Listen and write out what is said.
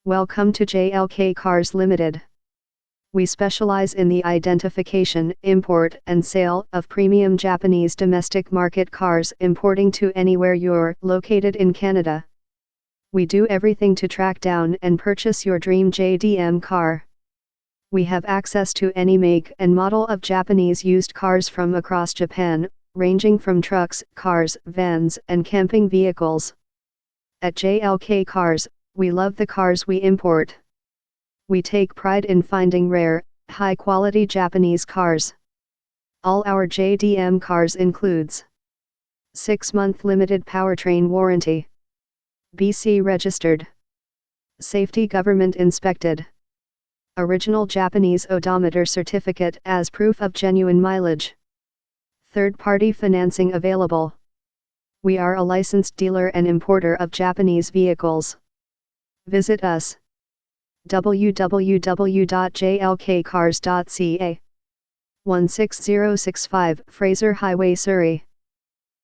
Welcome to JLK Cars Limited. We specialize in the identification, import and sale of premium Japanese domestic market cars importing to anywhere you're located in Canada. We do everything to track down and purchase your dream JDM car. We have access to any make and model of Japanese used cars from across Japan, ranging from trucks, cars, vans, and camping vehicles. At JLK Cars, we love the cars we import. We take pride in finding rare, high-quality Japanese cars. All our JDM cars includes 6-month limited powertrain warranty, BC registered, safety government inspected, original Japanese odometer certificate as proof of genuine mileage, third-party financing available. We are a licensed dealer and importer of Japanese vehicles. Visit us. www.jlkcars.ca 16065 Fraser Hwy, Surrey.